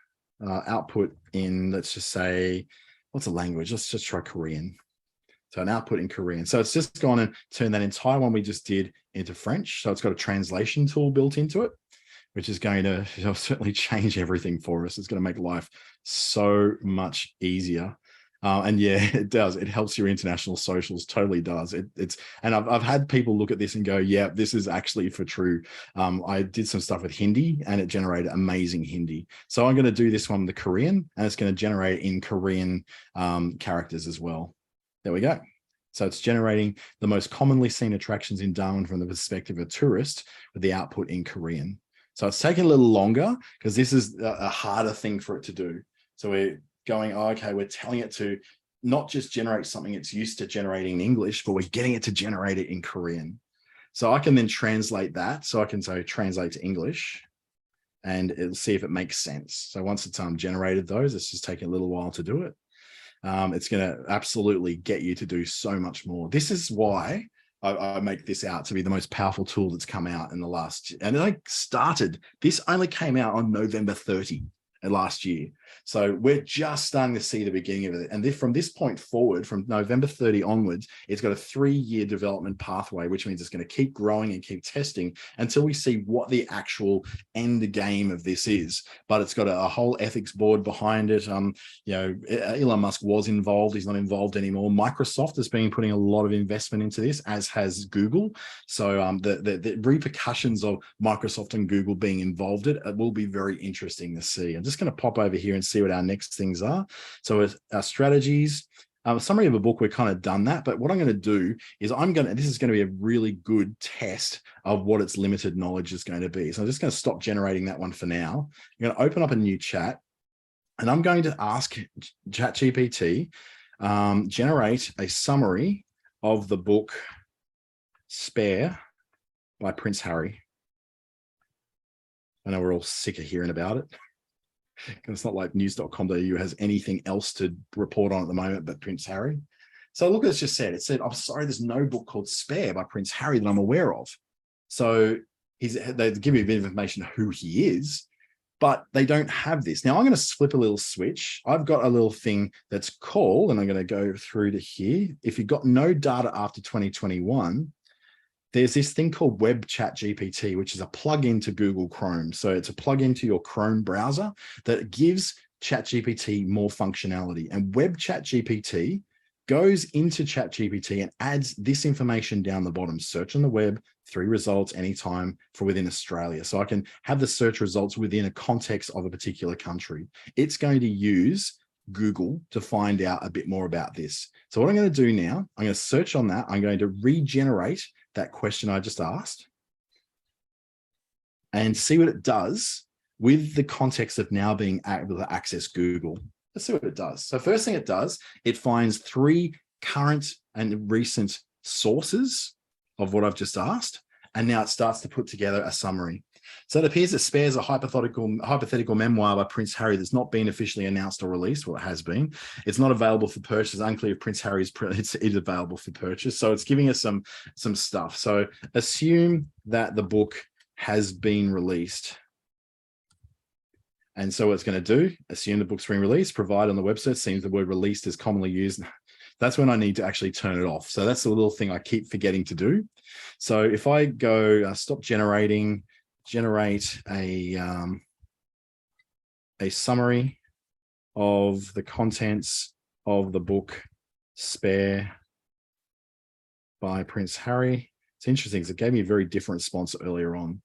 output in, let's just say, what's a language? Let's just try Korean. So an output in Korean. So it's just gone and turned that entire one we just did into French. So it's got a translation tool built into it, which is going to certainly change everything for us. It's going to make life so much easier. And yeah, it does. It helps your international socials. Totally does. And I've had people look at this and go, yeah, this is actually for true. I did some stuff with Hindi and it generated amazing Hindi. So I'm going to do this one with the Korean, and it's going to generate in Korean characters as well. There we go. So it's generating the most commonly seen attractions in Darwin from the perspective of a tourist with the output in Korean. So it's taking a little longer because this is a harder thing for it to do. So we're going, oh, okay, we're telling it to not just generate something it's used to generating in English, but we're getting it to generate it in Korean. So I can then translate that. So I can say translate to English and it'll see if it makes sense. So once it's generated those, it's just taking a little while to do it. It's going to absolutely get you to do so much more. This is why I make this out to be the most powerful tool that's come out in the last, and this only came out on November 30 last year. So we're just starting to see the beginning of it. And from this point forward, from November 30 onwards, it's got a 3-year development pathway, which means it's going to keep growing and keep testing until we see what the actual end game of this is. But it's got a whole ethics board behind it. Elon Musk was involved. He's not involved anymore. Microsoft has been putting a lot of investment into this, as has Google. So the repercussions of Microsoft and Google being involved in it will be very interesting to see. I'm just going to pop over here and see what our next things are. So our strategies, summary of a book, we're kind of done that. But what I'm going to do is this is going to be a really good test of what its limited knowledge is going to be. So I'm just going to stop generating that one for now. I'm going to open up a new chat and I'm going to ask ChatGPT, generate a summary of the book Spare by Prince Harry. I know we're all sick of hearing about it. It's not like news.com.au has anything else to report on at the moment but Prince Harry. So look, it's just said, I'm sorry, there's no book called Spare by Prince Harry that I'm aware of. So they give me a bit of information of who he is, but they don't have this. Now I'm going to flip a little switch. I've got a little thing that's called, and I'm going to go through to here. If you've got no data after 2021, there's this thing called Web ChatGPT, which is a plug-in to Google Chrome. So it's a plug-in to your Chrome browser that gives ChatGPT more functionality. And Web ChatGPT goes into ChatGPT and adds this information down the bottom. Search on the web, 3 results anytime for within Australia. So I can have the search results within a context of a particular country. It's going to use Google to find out a bit more about this. So what I'm going to do now, I'm going to search on that. I'm going to regenerate that question I just asked and see what it does with the context of now being able to access Google. Let's see what it does. So first thing it does, it finds 3 current and recent sources of what I've just asked. And now it starts to put together a summary. So it appears that Spare is a hypothetical memoir by Prince Harry that's not been officially announced or released. Well, it has been. It's not available for purchase. Unclear if Prince Harry is available for purchase. So it's giving us some stuff. So assume that the book has been released. And so what it's going to do, assume the book's been released, provide on the website, seems the word released is commonly used. That's when I need to actually turn it off. So that's the little thing I keep forgetting to do. So if I go stop generating, generate a summary of the contents of the book Spare by Prince Harry. It's interesting because it gave me a very different response earlier on.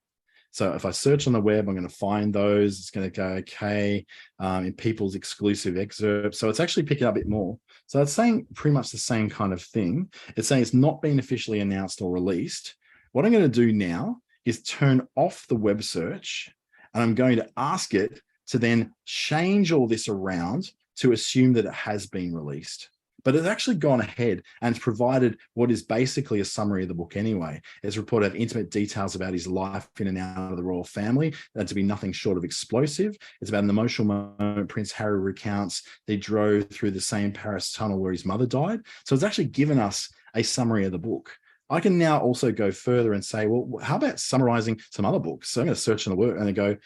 So if I search on the web, I'm going to find those. It's going to go, okay, in people's exclusive excerpts. So it's actually picking up a bit more. So it's saying pretty much the same kind of thing. It's saying it's not been officially announced or released. What I'm going to do now is turn off the web search, and I'm going to ask it to then change all this around to assume that it has been released. But it's actually gone ahead and it's provided what is basically a summary of the book anyway. It's reported of intimate details about his life in and out of the royal family, and to be nothing short of explosive. It's about an emotional moment Prince Harry recounts they drove through the same Paris tunnel where his mother died. So it's actually given us a summary of the book. I can now also go further and say, well, how about summarizing some other books? So I'm going to search on the word and I go,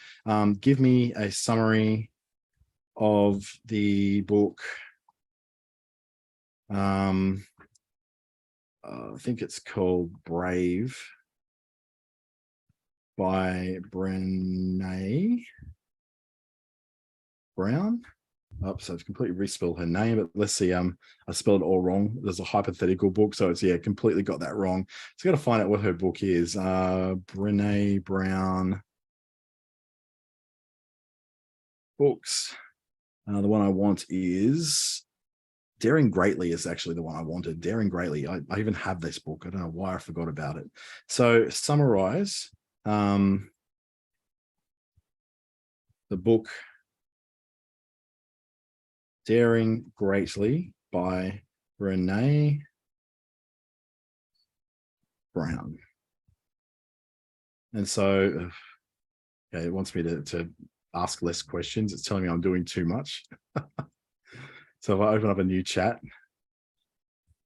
give me a summary of the book. I think it's called Brave by Brené Brown. Oh, so it's completely respelled her name, but let's see. I spelled it all wrong. There's a hypothetical book, so it's completely got that wrong. So got to find out what her book is. Brené Brown books. The one I want is Daring Greatly is actually the one I wanted. Daring Greatly. I even have this book. I don't know why I forgot about it. So summarize the book Daring Greatly by Brene Brown. And so okay, it wants me to ask less questions. It's telling me I'm doing too much. So if I open up a new chat,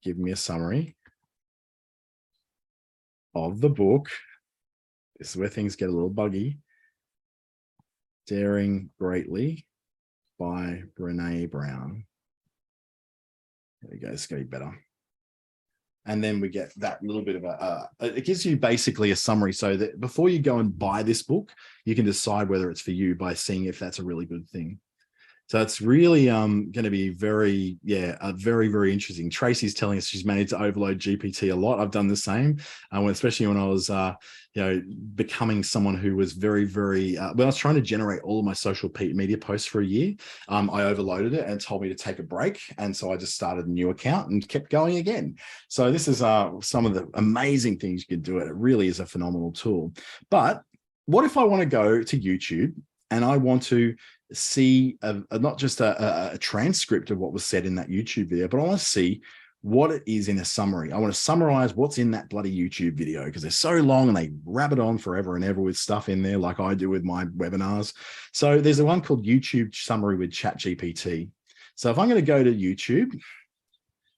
give me a summary of the book. This is where things get a little buggy. Daring Greatly by Brene Brown. There we go. It's going to be better. And then we get that little bit of it gives you basically a summary so that before you go and buy this book, you can decide whether it's for you by seeing if that's a really good thing. So it's really going to be very, very, very interesting. Tracy's telling us she's managed to overload GPT a lot. I've done the same, especially when I was, becoming someone who was very, very, when I was trying to generate all of my social media posts for a year, I overloaded it and told me to take a break. And so I just started a new account and kept going again. So this is some of the amazing things you can do. It really is a phenomenal tool. But what if I want to go to YouTube and I want to see not just a transcript of what was said in that YouTube video, but I want to see what it is in a summary. I want to summarize what's in that bloody YouTube video because they're so long and they rabbit on forever and ever with stuff in there like I do with my webinars. So there's a one called YouTube Summary with ChatGPT. So if I'm going to go to YouTube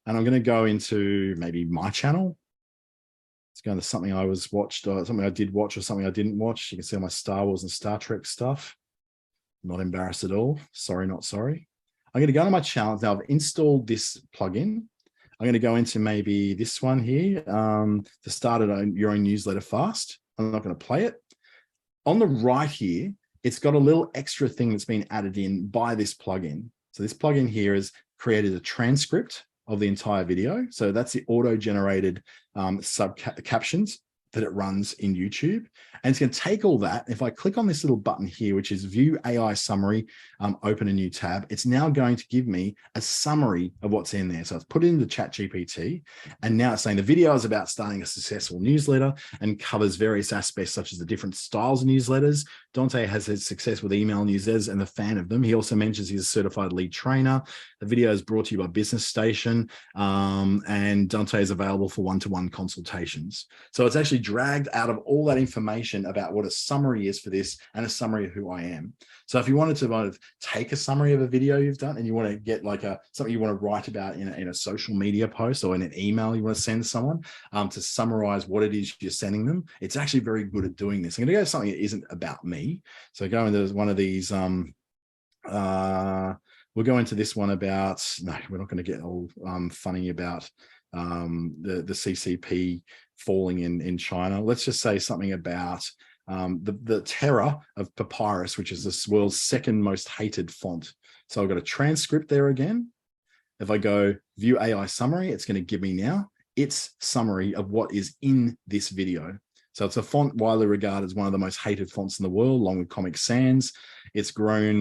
and I'm going to go into maybe my channel, it's going to something I watched or something I did watch or something I didn't watch. You can see all my Star Wars and Star Trek stuff. Not embarrassed at all. Sorry, not sorry. I'm going to go to my channel. Now I've installed this plugin. I'm going to go into maybe this one here to start your own newsletter fast. I'm not going to play it. On the right here, it's got a little extra thing that's been added in by this plugin. So this plugin here has created a transcript of the entire video. So that's the auto-generated captions that it runs in YouTube. And it's going to take all that. If I click on this little button here, which is View AI Summary, open a new tab, it's now going to give me a summary of what's in there. So it's put it into ChatGPT, and now it's saying the video is about starting a successful newsletter and covers various aspects such as the different styles of newsletters. Dante has had success with email newsletters and the fan of them. He also mentions he's a certified lead trainer. The video is brought to you by Business Station, and Dante is available for one-to-one consultations. So it's actually dragged out of all that information about what a summary is for this and a summary of who I am. So if you wanted to kind of take a summary of a video you've done and you want to get like something you want to write about in a social media post or in an email you want to send someone to summarize what it is you're sending them, it's actually very good at doing this. I'm going to go to something that isn't about me. So go into one of these, we'll go into this one about, no, we're not going to get all funny about the CCP falling in China. Let's just say something about the terror of papyrus, which is the world's second most hated font. So I've got a transcript there again. If I go View AI Summary, it's going to give me now its summary of what is in this video. So it's a font widely regarded as one of the most hated fonts in the world, along with Comic Sans. It's grown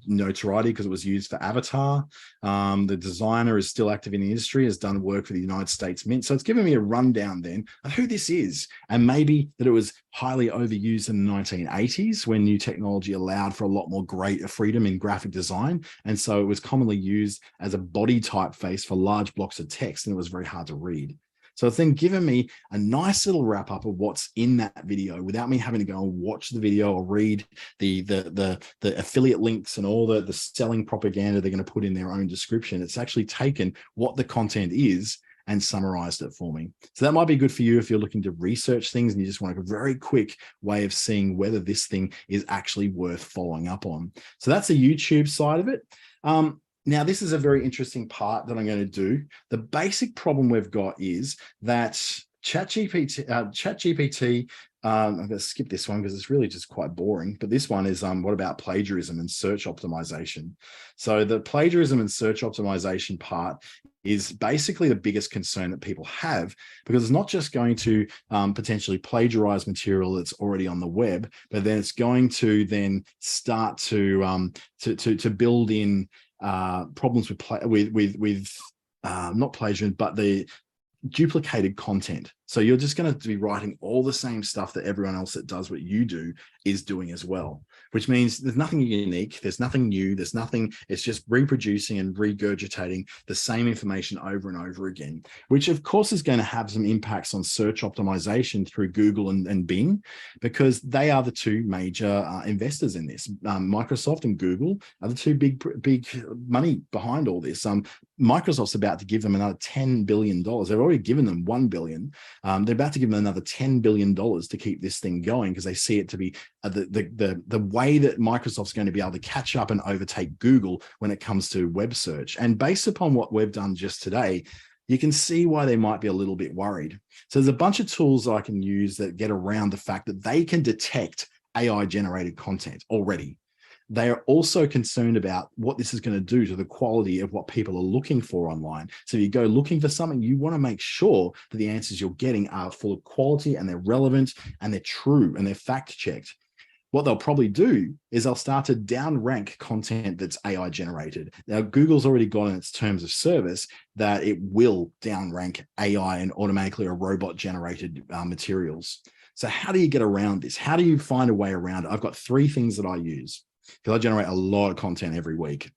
notoriety because it was used for Avatar. The designer is still active in the industry, has done work for the United States Mint. So it's given me a rundown then of who this is, and maybe that it was highly overused in the 1980s when new technology allowed for a lot more greater freedom in graphic design. And so it was commonly used as a body typeface for large blocks of text, and it was very hard to read. So it's then given me a nice little wrap up of what's in that video without me having to go and watch the video or read the affiliate links and all the selling propaganda they're going to put in their own description. It's actually taken what the content is and summarized it for me. So that might be good for you if you're looking to research things and you just want a very quick way of seeing whether this thing is actually worth following up on. So that's the YouTube side of it. Now, this is a very interesting part that I'm going to do. The basic problem we've got is that ChatGPT, I'm going to skip this one because it's really just quite boring, but this one is what about plagiarism and search optimization? So the plagiarism and search optimization part is basically the biggest concern that people have, because it's not just going to potentially plagiarize material that's already on the web, but then it's going to then start to build in problems with not plagiarism, but the duplicated content. So you're just going to be writing all the same stuff that everyone else that does what you do is doing as well, which means there's nothing unique, there's nothing new, there's nothing, it's just reproducing and regurgitating the same information over and over again, which of course is going to have some impacts on search optimization through Google and Bing, because they are the two major investors in this. Microsoft and Google are the two big money behind all this. Microsoft's about to give them another $10 billion. They've already given them $1 billion. They're about to give them another $10 billion to keep this thing going, because they see it to be the way that Microsoft's going to be able to catch up and overtake Google when it comes to web search. And based upon what we've done just today, you can see why they might be a little bit worried. So there's a bunch of tools that I can use that get around the fact that they can detect AI-generated content already. They are also concerned about what this is going to do to the quality of what people are looking for online. So if you go looking for something, you want to make sure that the answers you're getting are full of quality and they're relevant and they're true and they're fact-checked. What they'll probably do is they'll start to downrank content that's AI generated. Now, Google's already got in its terms of service that it will downrank AI and automatically or robot generated materials. So how do you get around this? How do you find a way around it? I've got 3 things that I use, because I generate a lot of content every week.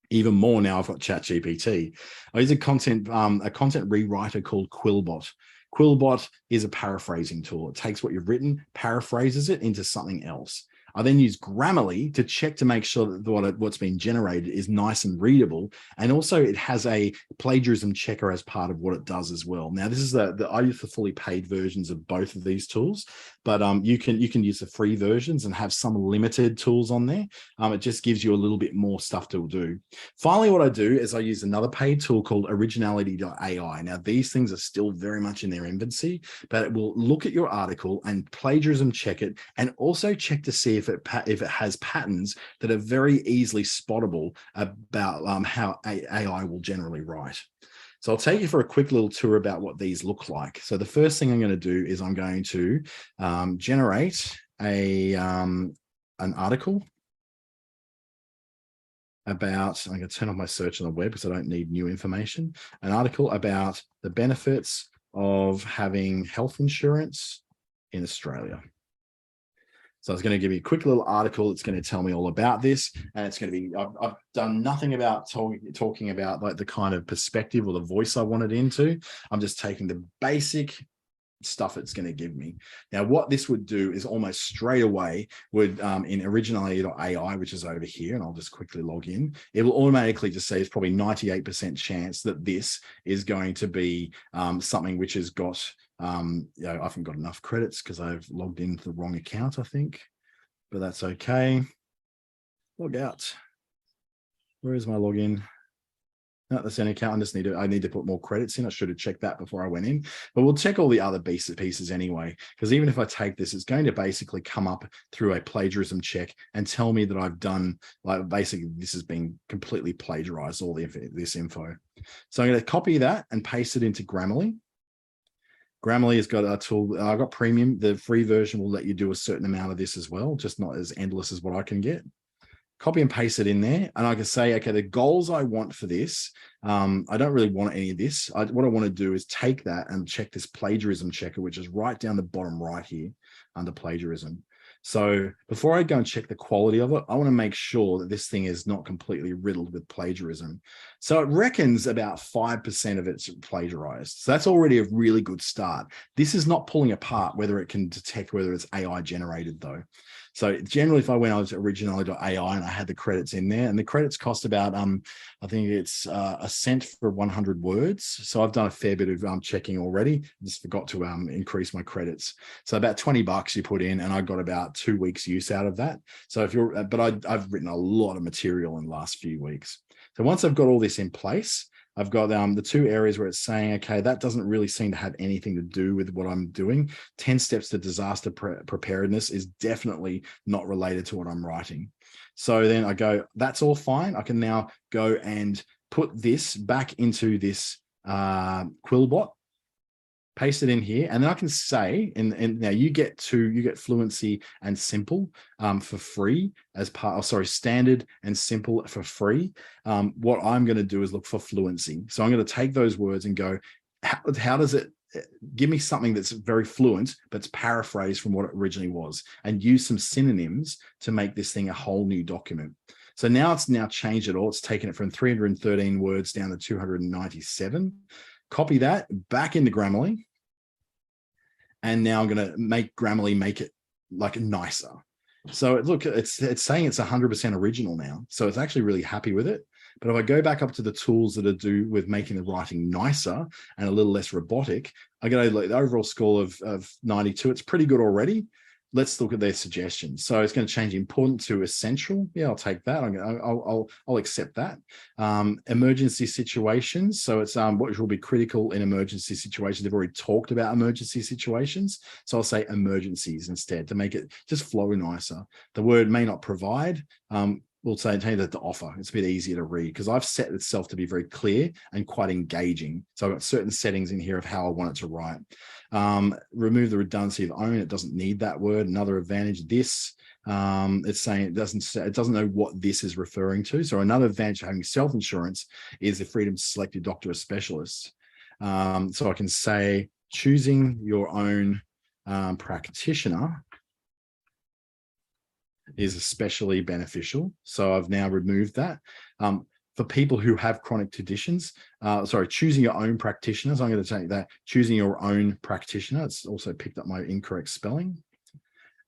Even more now, I've got ChatGPT. I use a content rewriter called Quillbot. Quillbot is a paraphrasing tool. It takes what you've written, paraphrases it into something else. I then use Grammarly to check to make sure that what's been generated is nice and readable. And also it has a plagiarism checker as part of what it does as well. Now, this is I use the fully paid versions of both of these tools, but you can use the free versions and have some limited tools on there. It just gives you a little bit more stuff to do. Finally, what I do is I use another paid tool called originality.ai. Now, these things are still very much in their infancy, but it will look at your article and plagiarism check it, and also check to see if it has patterns that are very easily spottable about how AI will generally write. So I'll take you for a quick little tour about what these look like. So the first thing I'm going to do is I'm going to generate an article about, I'm going to turn off my search on the web because I don't need new information, an article about the benefits of having health insurance in Australia. So I was going to give you a quick little article that's going to tell me all about this. And it's going to be, I've done nothing about talking about like the kind of perspective or the voice I want it into. I'm just taking the basic stuff it's going to give me. Now, what this would do is almost straight away would, in originality.ai, which is over here, and I'll just quickly log in, it will automatically just say it's probably 98% chance that this is going to be something which has got, I haven't got enough credits because I've logged into the wrong account, I think, but that's okay. Log out. Where is my login? No, that's an account. I need to put more credits in. I should have checked that before I went in, but we'll check all the other pieces anyway, because even if I take this, it's going to basically come up through a plagiarism check and tell me that I've done, like, basically this has been completely plagiarized, all this info. So I'm going to copy that and paste it into Grammarly. Grammarly has got a tool. I've got premium. The free version will let you do a certain amount of this as well, just not as endless as what I can get. Copy and paste it in there. And I can say, okay, the goals I want for this, I don't really want any of this. What I want to do is take that and check this plagiarism checker, which is right down the bottom right here under plagiarism. So before I go and check the quality of it, I want to make sure that this thing is not completely riddled with plagiarism. So it reckons about 5% of it's plagiarized. So that's already a really good start. This is not pulling apart whether it can detect whether it's AI generated though. So generally, if I went over to originality.ai and I had the credits in there, and the credits cost about, I think it's a cent for 100 words. So I've done a fair bit of checking already. I just forgot to increase my credits. So about $20 you put in, and I got about 2 weeks use out of that. So if you're, but I've written a lot of material in the last few weeks. So once I've got all this in place, I've got the 2 areas where it's saying, okay, that doesn't really seem to have anything to do with what I'm doing. 10 steps to disaster preparedness is definitely not related to what I'm writing. So then I go, that's all fine. I can now go and put this back into this Quillbot. paste it in here, and then I can say, and now you get fluency and simple for free as part, standard and simple for free. What I'm going to do is look for fluency. So I'm going to take those words and go, how does it give me something that's very fluent, but it's paraphrased from what it originally was, and use some synonyms to make this thing a whole new document. So now it's changed it all. It's taken it from 313 words down to 297. Copy that back into Grammarly. And now I'm going to make Grammarly make it like nicer. So look, it's saying it's 100% original now. So it's actually really happy with it. But if I go back up to the tools that are do with making the writing nicer and a little less robotic, I get the overall score of 92. It's pretty good already. Let's look at their suggestions. So it's going to change important to essential. Yeah, I'll take that. I'll accept that. Emergency situations. So it's what will be critical in emergency situations. They've already talked about emergency situations. So I'll say emergencies instead to make it just flow nicer. The word may not provide. We'll say that to offer. It's a bit easier to read because I've set itself to be very clear and quite engaging. So I've got certain settings in here of how I want it to write. Remove the redundancy of own. It doesn't need that word. Another advantage, this. It's saying it doesn't know what this is referring to. So another advantage of having self-insurance is the freedom to select your doctor or specialist. So I can say choosing your own practitioner is especially beneficial. So I've now removed that. For people who have chronic conditions, choosing your own practitioner. So I'm going to take that, choosing your own practitioner. It's also picked up my incorrect spelling.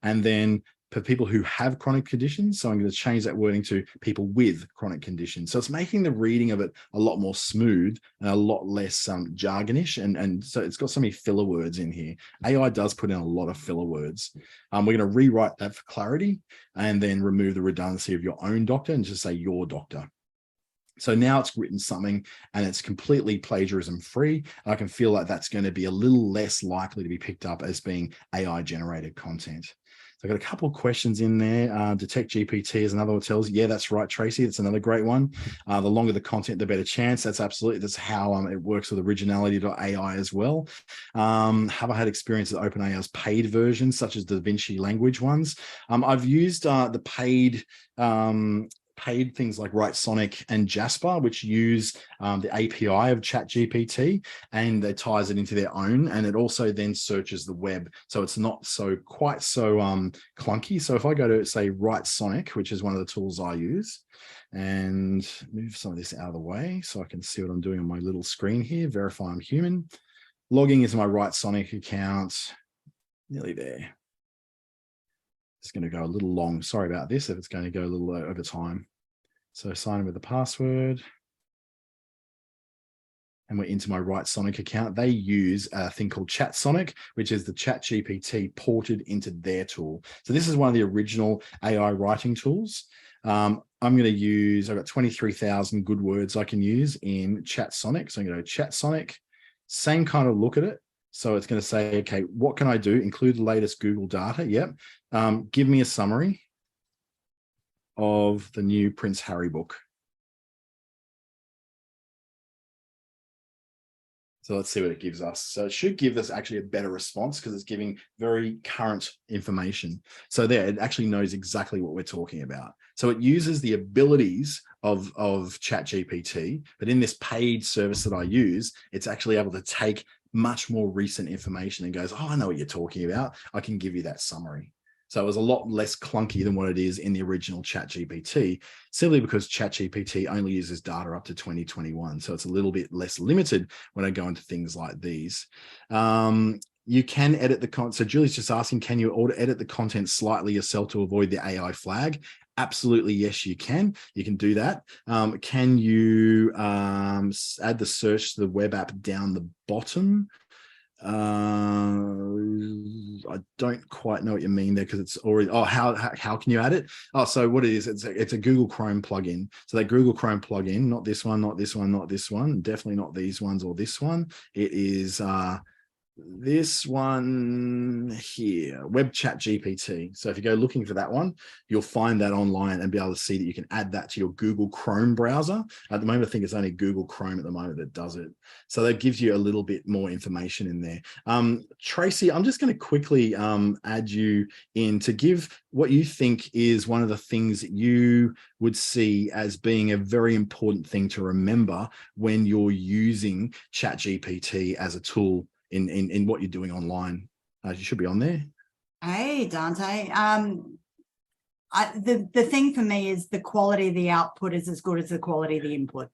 And then for people who have chronic conditions, so I'm going to change that wording to people with chronic conditions. So it's making the reading of it a lot more smooth and a lot less jargonish. And so it's got so many filler words in here. AI does put in a lot of filler words. We're going to rewrite that for clarity and then remove the redundancy of your own doctor and just say your doctor. So now it's written something and it's completely plagiarism free. And I can feel like that's going to be a little less likely to be picked up as being AI generated content. So I've got a couple of questions in there. Detect GPT is another one that tells you, yeah, that's right, Tracy. It's another great one. The longer the content, the better chance. That's how it works with originality.ai as well. Have I had experience with OpenAI's paid versions, such as the Vinci language ones? I've used the paid things like Writesonic and Jasper, which use the API of ChatGPT, and it ties it into their own, and it also then searches the web, so it's not quite so clunky. So if I go to, say, Writesonic, which is one of the tools I use, and move some of this out of the way so I can see what I'm doing on my little screen here, verify I'm human, logging into my Writesonic account, nearly there. It's going to go a little long. Sorry about this if it's going to go a little over time. So sign in with the password. And we're into my Writesonic account. They use a thing called ChatSonic, which is the ChatGPT ported into their tool. So this is one of the original AI writing tools. I'm going to use, I've got 23,000 good words I can use in ChatSonic. So I'm going to go ChatSonic, same kind of look at it. So it's going to say, okay, what can I do? Include the latest Google data. Yep. Give me a summary of the new Prince Harry book. So let's see what it gives us. So it should give us actually a better response because it's giving very current information. So there, it actually knows exactly what we're talking about. So it uses the abilities of ChatGPT, but in this paid service that I use, it's actually able to take much more recent information and goes, oh, I know what you're talking about. I can give you that summary. So it was a lot less clunky than what it is in the original ChatGPT, simply because ChatGPT only uses data up to 2021. So it's a little bit less limited when I go into things like these. You can edit the content. So Julie's just asking, can you edit the content slightly yourself to avoid the AI flag? Absolutely, yes, you can. You can do that. Can you add the search to the web app down the bottom? I don't quite know what you mean there because it's already, how can you add it? Oh, so what it is, it's a Google Chrome plugin. So that Google Chrome plugin, not this one, not this one, not this one, definitely not these ones or this one. It is this one here, Web Chat GPT. So if you go looking for that one, you'll find that online and be able to see that you can add that to your Google Chrome browser. At the moment, I think it's only Google Chrome at the moment that does it. So that gives you a little bit more information in there. Tracy, I'm just going to quickly add you in to give what you think is one of the things that you would see as being a very important thing to remember when you're using ChatGPT as a tool in what you're doing online. You should be on there. Hey, Dante. The thing for me is the quality of the output is as good as the quality of the input.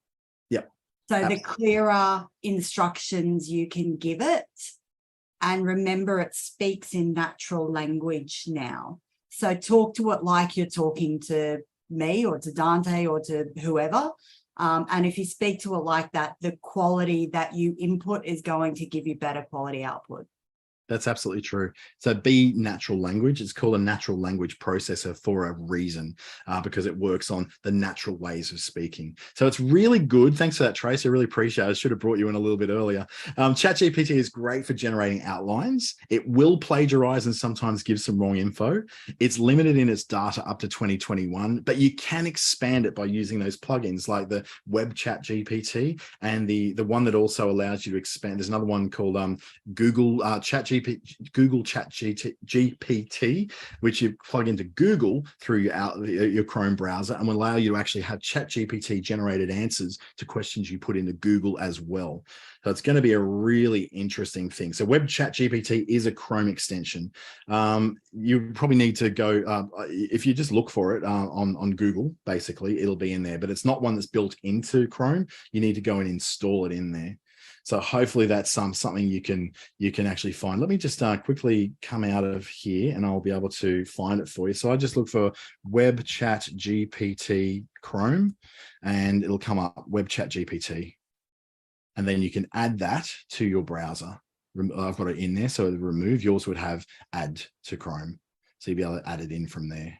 Yep. So Absolutely. the clearer instructions you can give it, and remember it speaks in natural language now. So talk to it like you're talking to me or to Dante or to whoever. And if you speak to it like that, the quality that you input is going to give you better quality output. That's absolutely true. So be natural language. It's called a natural language processor for a reason, because it works on the natural ways of speaking. So it's really good. Thanks for that, Trace. I really appreciate it. I should have brought you in a little bit earlier. ChatGPT is great for generating outlines. It will plagiarize and sometimes give some wrong info. It's limited in its data up to 2021, but you can expand it by using those plugins like the Web Chat GPT and the one that also allows you to expand. There's another one called Google Chat GPT, which you plug into Google through your Chrome browser and will allow you to actually have Chat GPT generated answers to questions you put into Google as well. So it's going to be a really interesting thing. So Web Chat GPT is a Chrome extension. You probably need to go, if you just look for it on Google, basically, it'll be in there, but it's not one that's built into Chrome. You need to go and install it in there. So hopefully that's something you can actually find. Let me just quickly come out of here and I'll be able to find it for you. So I just look for Web Chat GPT Chrome and it'll come up Web Chat GPT. And then you can add that to your browser. I've got it in there, so remove. Yours would have add to Chrome. So you'll be able to add it in from there.